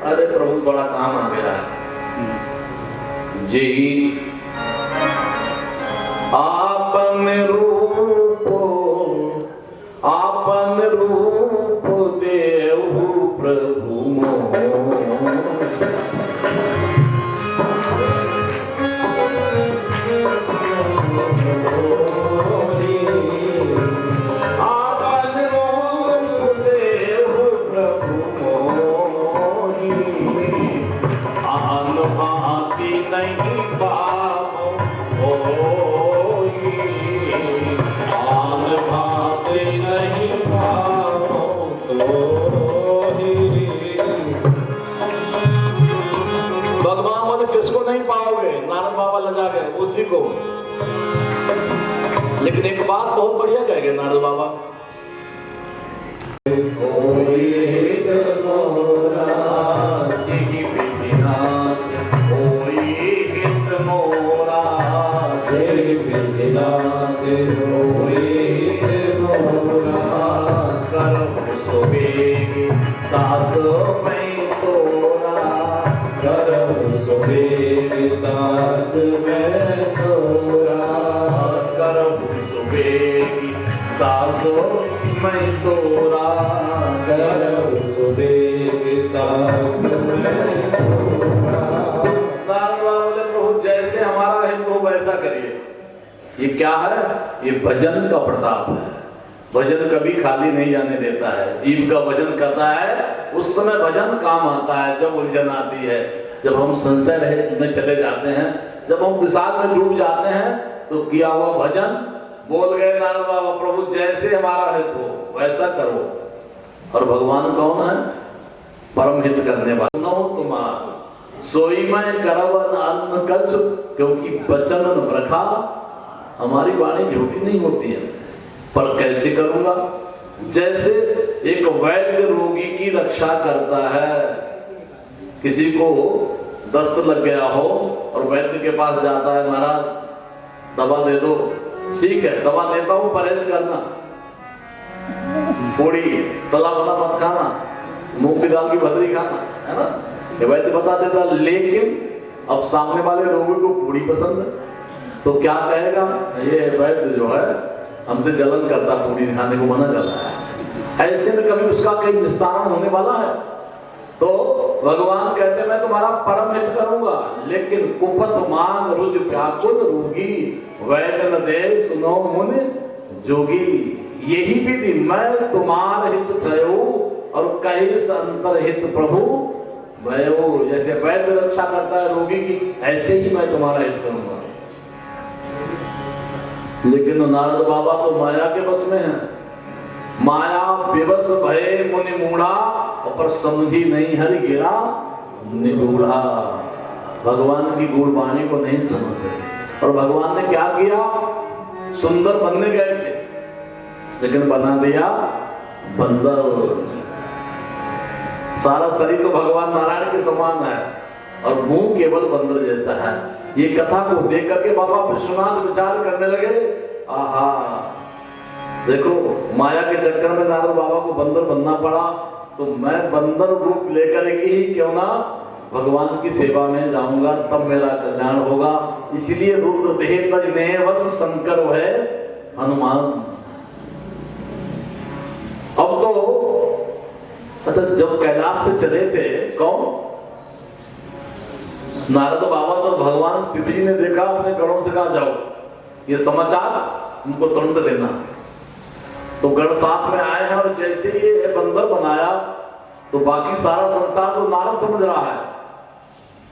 अरे प्रभु बड़ा काम आ गया जी। आपन रूप देहु प्रभु उसी को। लेकिन एक बात बहुत बढ़िया कहेंगे नारद बाबा, मैं तोरा करब सुबेदा प्रभु जैसे हमारा है तो वैसा करिए। ये क्या है? ये भजन का प्रताप है। भजन कभी खाली नहीं जाने देता है। जीव का भजन करता है उस समय भजन काम आता है। जब उलझन आती है, जब हम संशय रहे में चले जाते हैं, जब हम विषाद में डूब जाते हैं, तो किया हुआ भजन बोल गए नारद बाबा, प्रभु जैसे हमारा है तो वैसा करो। और भगवान कौन है? परम हित करने वाला। तुम्हारा सोई मैं करवन अन्न कछ, क्योंकि वचन रखा, हमारी वाणी झूठी नहीं होती है। पर कैसे करूंगा? जैसे एक वैद्य रोगी की रक्षा करता है। किसी को दस्त लग गया हो और वैद्य के पास जाता है, महाराज दवा दे दो। ठीक है, दवा देता हूं, परहेज करना, पूड़ी तला वाला मत खाना, मूंग की दाल की भदरी खाना, है ना? ये वैद्य बता देता। लेकिन अब सामने वाले रोगी को पूड़ी पसंद है, तो क्या कहेगा? ये वैद्य जो है हमसे जलन करता, पूड़ी खाने को मना करता है। ऐसे में कभी उसका कहीं निस्तारण होने वाला है? तो भगवान कहते हैं मैं तुम्हारा परम हित करूंगा, लेकिन कुपथ मांग रुच व्याकुल रोगी, वैद्य न दे सुनो मुनि जोगी। यही विधि मैं तुम्हार हित थयो, और कहीं अंतर हित प्रभु भयो। जैसे वैद्य रक्षा करता है रोगी की, ऐसे ही मैं तुम्हारा हित करूंगा। लेकिन नारद बाबा तो माया के बस में है। माया विवश भय मुनि मूढ़ा, पर समझी नहीं हरि गिरा निगूढ़ा। भगवान की गुण वाणी को नहीं समझ रहे। और भगवान ने क्या किया? सुंदर बनने गए थे, लेकिन बना दिया बंदर। सारा शरीर तो भगवान नारायण के समान है और मुंह केवल बंदर जैसा है। ये कथा को देख करके बाबा विश्वनाथ विचार करने लगे, आहा देखो माया के चक्कर में नारद बाबा को बंदर बनना पड़ा, तो मैं बंदर रूप लेकर ही क्यों ना भगवान की सेवा में जाऊंगा, तब मेरा कल्याण होगा। इसलिए रुद्र देह तज ने वश शंकर है हनुमान। अब तो अच्छा, जब कैलाश से चले थे कौन? नारद बाबा तो भगवान शिव जी ने देखा, अपने गणों से कहा जाओ ये समाचार उनको तुरंत देना। तो गण साथ में आए हैं, और जैसे ये बंदर बनाया तो बाकी सारा संसार तो नारद समझ रहा है।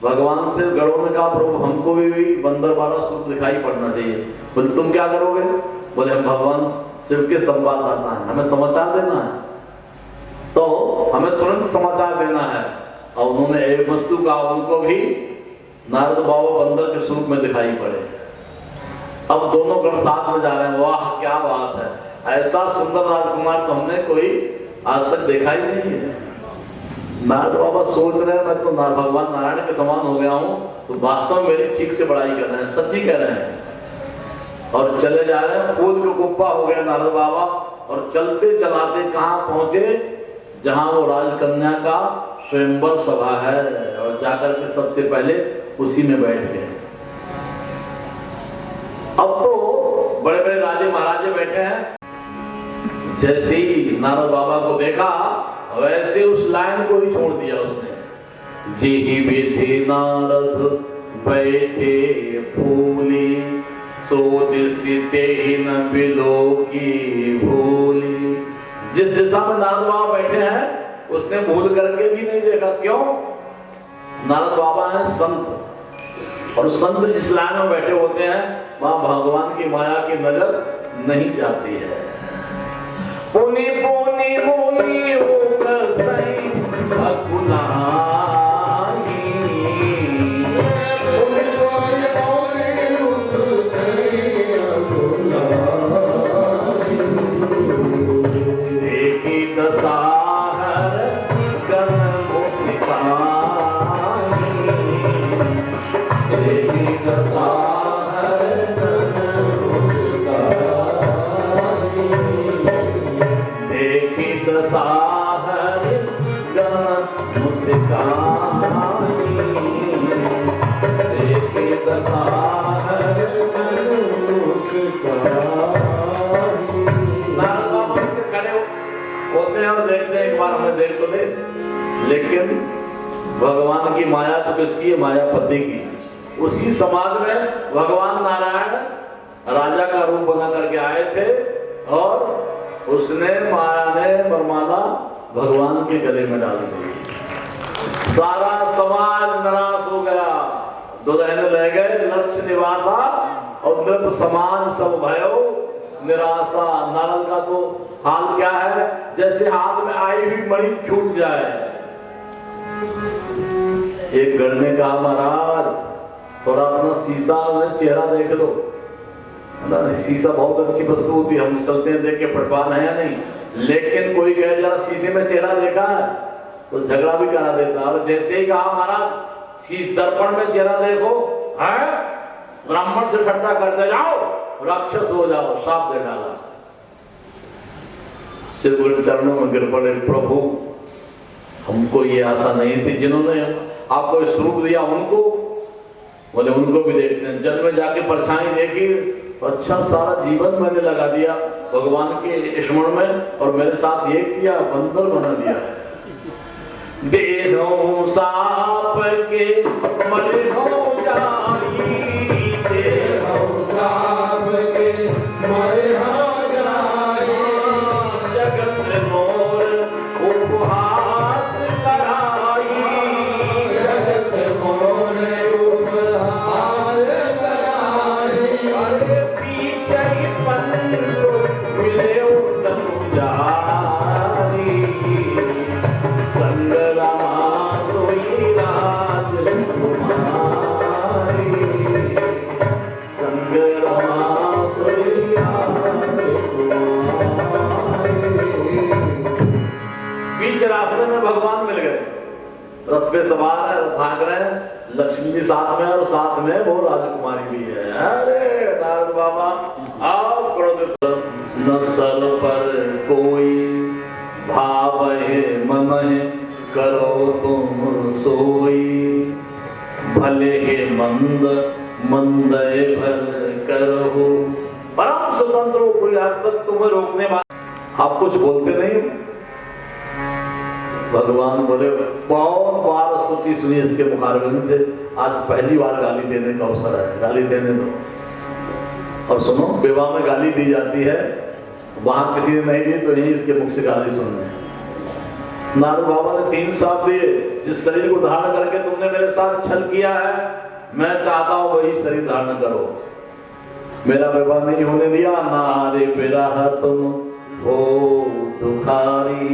भगवान से गणों ने कहा प्रभु हमको भी बंदर वाला सूप दिखाई पड़ना चाहिए। बोले तुम क्या करोगे? बोले हम भगवान शिव के संवाददाता हैं, हमें समाचार देना है, तो हमें तुरंत समाचार देना है। और उन्होंने एक वस्तु का उनको भी नारद बाबा बंदर के स्वरूप में दिखाई पड़े। अब दोनों गण साथ में जा रहे हैं। वाह क्या बात है, ऐसा सुंदर राजकुमार तो हमने कोई आज तक देखा ही नहीं है। नारद बाबा सोच रहे हैं मैं तो भगवान नारायण के समान हो गया हूँ, तो वास्तव में मेरी ठीक से बड़ाई कर रहे हैं, सच्ची कह रहे हैं। और चले जा रहे हैं, फूल को गुप्पा हो गया नारद बाबा, और चलते चलाते कहाँ पहुंचे? जहां वो राजकन्या का स्वयंवर सभा है, और जाकर के सबसे पहले उसी में बैठ गए। अब तो बड़े बड़े राजे महाराजे बैठे हैं। जैसे ही नारद बाबा को देखा वैसे उस लाइन को ही छोड़ दिया उसने। जी विधि नारद बैठे फूली, सोदिसिते न बिलो की भूली। जिस दिशा में नारद बाबा बैठे हैं उसने भूल करके भी नहीं देखा। क्यों? नारद बाबा हैं संत, और संत जिस लाइन में बैठे होते हैं वहां भगवान की माया की नजर नहीं जाती है। पुनि पुनि मुनि होकर सही अकुलाही, दसाहर गण देखी दसाहर गण मुस्काई, देखी दसाहर गण मुस्काई। होते हैं और देखते हैं, एक बार हमें देख तो ले, लेकिन भगवान की माया तो किसकी है? मायापति की। उसी समाज में भगवान नारायण राजा का रूप बना करके आए थे, और उसने माया ने वरमाला भगवान के गले में डाल दी। सारा समाज निराश हो गया, दुल्हन ले गए लक्ष्य निवासा, और नृप समान सब भयो निराशा। नारद का तो हाल क्या है? जैसे हाथ में आई हुई मणि छूट जाए। एक गण ने कहा महाराज थोड़ा अपना शीशा में चेहरा देख लो। शीशा बहुत अच्छी वस्तु होती है, हम चलते हैं देख के फटवान है या नहीं, लेकिन कोई कहे जरा शीशे में चेहरा देखा है तो झगड़ा भी करा देता। और जैसे ही कहा महाराज शीश दर्पण में चेहरा देखो, है ब्राह्मण से ठट्टा करते जाओ, राक्षस हो जाओ, साफ दे डाला। सिर गुरु चरणों में गिर पड़े, प्रभु हमको ये आशा नहीं थी, जिन्होंने आपको इस रूप दिया उनको, बोले उनको भी देखते हैं। जल में जाके परछाई देखी, अच्छा सारा जीवन मैंने लगा दिया भगवान के स्मरण में, और मेरे साथ ये किया, बंदर बना दिया। देहो साप के मरे हो जाई, देहो साप के मरे हो जाई, जगत मोर उपहास कराई, जगत मोर उपहास कराई, अरे पीछे पंडो मिले उत्तम जारी, संग रामा सोई राज कुमारी, संग रामा सोई राज कुमारी। बीच रास्ते में भगवान मिल गए, रथ पे सवार है, रथाग्रह है, लक्ष्मी जी साथ में, और साथ में वो राजकुमारी भी है। अरे नारद बाबा आप करो न सर पर कोई भाव है मन करो तुम सोई, भले के मंद मंद भल करो, परम स्वतंत्र हो, कोई आज तक तुम्हें रोकने वाला। आप कुछ बोलते नहीं। भगवान बोले बहुत बार स्तुति सुनी इसके मुखारबिंद से, आज पहली बार गाली देने का अवसर है, गाली देने दो। और सुनो, विवाह में गाली दी जाती है, वहां किसी ने नहीं दी तो यही इसके मुख से गाली सुनने। नारद बाबा ने 3 साथ दिए, जिस शरीर को धारण करके तुमने मेरे साथ छल किया है, मैं चाहता हूं वही शरीर धारण करो। मेरा विवाह नहीं होने दिया, नारे विरह तुम हो दुखारी,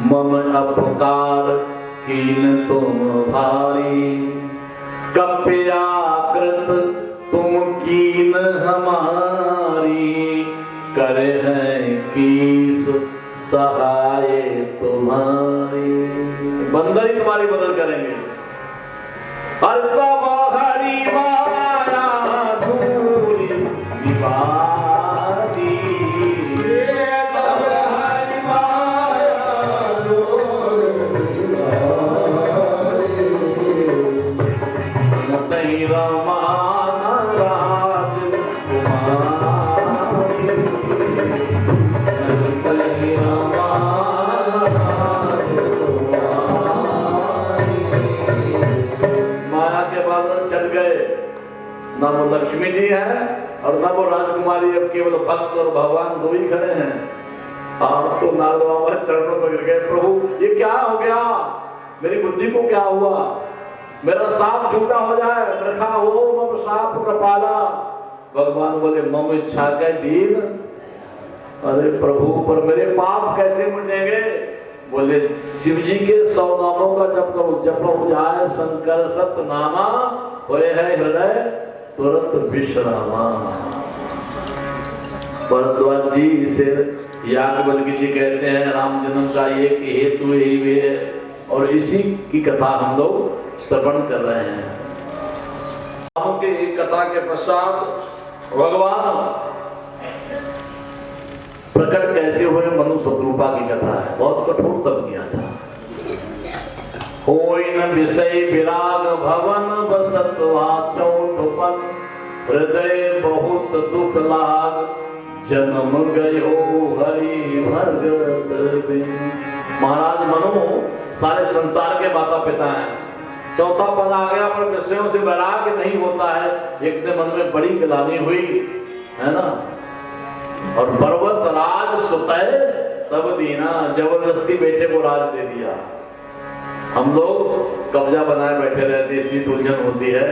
मम अपकार कीन तुम भारी, कप्याकृत तुम कीन हमारी, करे हैं कीस सहाय तुम्हारी। बंदर ही तुम्हारी मदद करेंगे। हरि माया धूलि निवासी, हरि माया धूलि निवासी, कहीं रमान राजकुमारी, कहीं रमान माया के बादल चढ़ गए, न वो लक्ष्मी जी है और न वो राजकुमारी, अब केवल भक्त और भगवान दो ही खड़े हैं। आप तो नारद बाबा चरणों में गिर गए, प्रभु ये क्या हो गया, मेरी बुद्धि को क्या हुआ, मेरा सांप झूठा हो जाए, रखा हो मम सांप कृपाला। भगवान बोले मम इच्छा के दीन, अरे प्रभु पर मेरे पाप कैसे मिटेंगे? बोले शिव जी के 100 नामों का जप करो, जप हो जाए शंकर सतनामा, होए है हृदय तुरंत विश्रामा। भरद्वाज जी से याज्ञवल्क्य जी कहते हैं राम जन्म का एक हेतु यही भी है, और इसी की कथा हम लोग श्रवण कर रहे हैं। राम की कथा के पश्चात भगवान प्रकट कैसे हुए, मनु शत्रुपा की कथा है, बहुत कठोर तप किया था। होई न विषय विराग भवन बसत वाचौठपन, हृदय बहुत दुख लाग जन्म गयो हरि भगत बिन। महाराज मनु सारे संसार के माता पिता हैं, चौथा पद आ गया पर विषयों से वैराग्य नहीं होता है। एक दिन मन में बड़ी गिलानी हुई है ना, और बरबस राज सुतय तब दीना, जबरदस्ती बेटे को राज दे दिया। हम लोग कब्जा बनाए बैठे रहते, इसलिए उलझन होती है।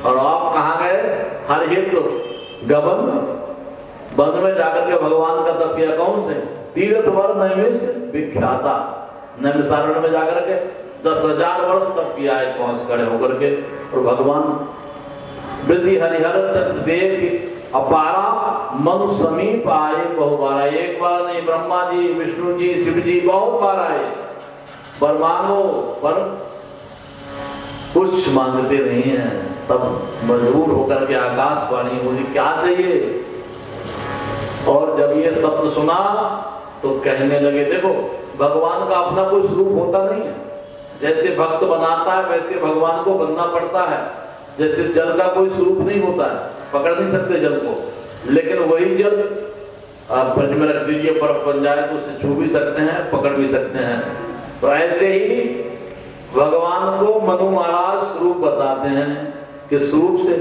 और आप कहाँ गए? हर हित गबन वन में जाकर के भगवान का तप किया। कौन से? तीर्थ वर नैमिष विख्याता, नैमिषारण्य में जाकर के 10,000 वर्ष तप किया है पहुंच खड़े होकर के। और भगवान वृद्धि हरिहर तक देख अपारा मनु समीप आए बहुबारा। एक बार नहीं, ब्रह्मा जी विष्णु जी शिव जी बहुत बार आए, पर मांगो पर कुछ मांगते नहीं है। तब मजबूर होकर के आकाशवाणी बोली क्या चाहिए, और जब ये शब्द सुना तो कहने लगे देखो भगवान का अपना कोई स्वरूप होता नहीं है, जैसे भक्त बनाता है वैसे भगवान को बनना पड़ता है। जैसे जल का कोई स्वरूप नहीं होता है, पकड़ नहीं सकते जल को, लेकिन वही जल आप फ्रिज में रख दीजिए, बर्फ बन जाए तो उसे छू भी सकते हैं, पकड़ भी सकते हैं। तो ऐसे ही भगवान को मनु महाराज स्वरूप बताते हैं कि स्वरूप से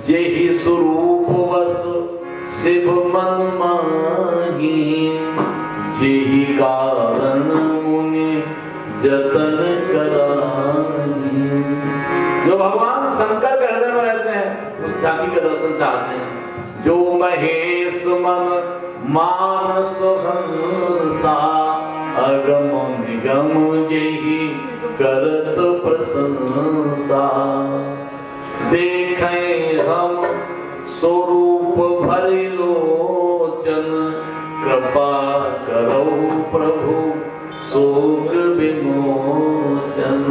जे ही स्वरूप वस शिव मन माही, जे ही कारण मुनि जतन कराही। जो भगवान शंकर के हृदय में रहते हैं उस झांकी के दर्शन चाहते हैं। जो महेश मन मानस हंसा, अगम निगम जेहि करत प्रशंसा। देखें हम स्वरूप भरि लोचन, कृपा करो प्रभु शोक विमोचन।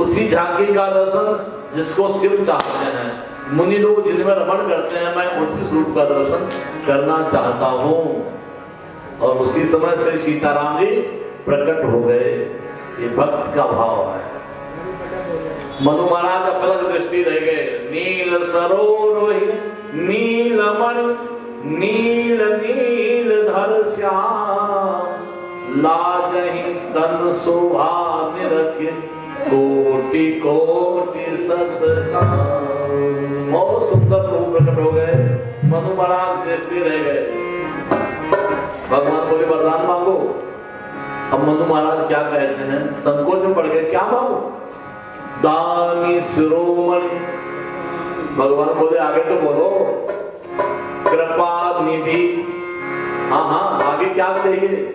उसी झांकी का दर्शन जिसको शिव चाहते हैं, मुनि लोग जिनमें रमण करते हैं, मैं उसी स्वरूप का दर्शन करना चाहता हूँ। और उसी समय से सीताराम जी प्रकट हो गए। ये भक्त का भाव है। मनु महाराज अपलक दृष्टि रह गए। नील सरोरोहि नीलमणि, नील नील धर श्याम, लाजहि तन शोभा निरखि, कोटि कोटि सतकाम। बहुत सुंदर रूप प्रकट हो गए। मनु महाराज देखते रह गए। भगवान बोले वरदान मांगो। अब मनु महाराज क्या कहते हैं, संकोच में पड़ गए, क्या मांगो? दानी शिरोमणि। भगवान बोले आगे तो बोलो। कृपा निधि। हाँ हाँ, आगे क्या चाहिए?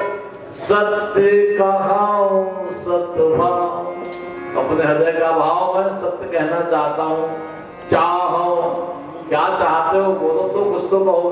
सत्य कहाओ सतभाव। अपने हृदय का भाव मैं सत्य कहना चाहता हूँ। चाहो, क्या चाहते हो बोलो तो कुछ तो कहोगे।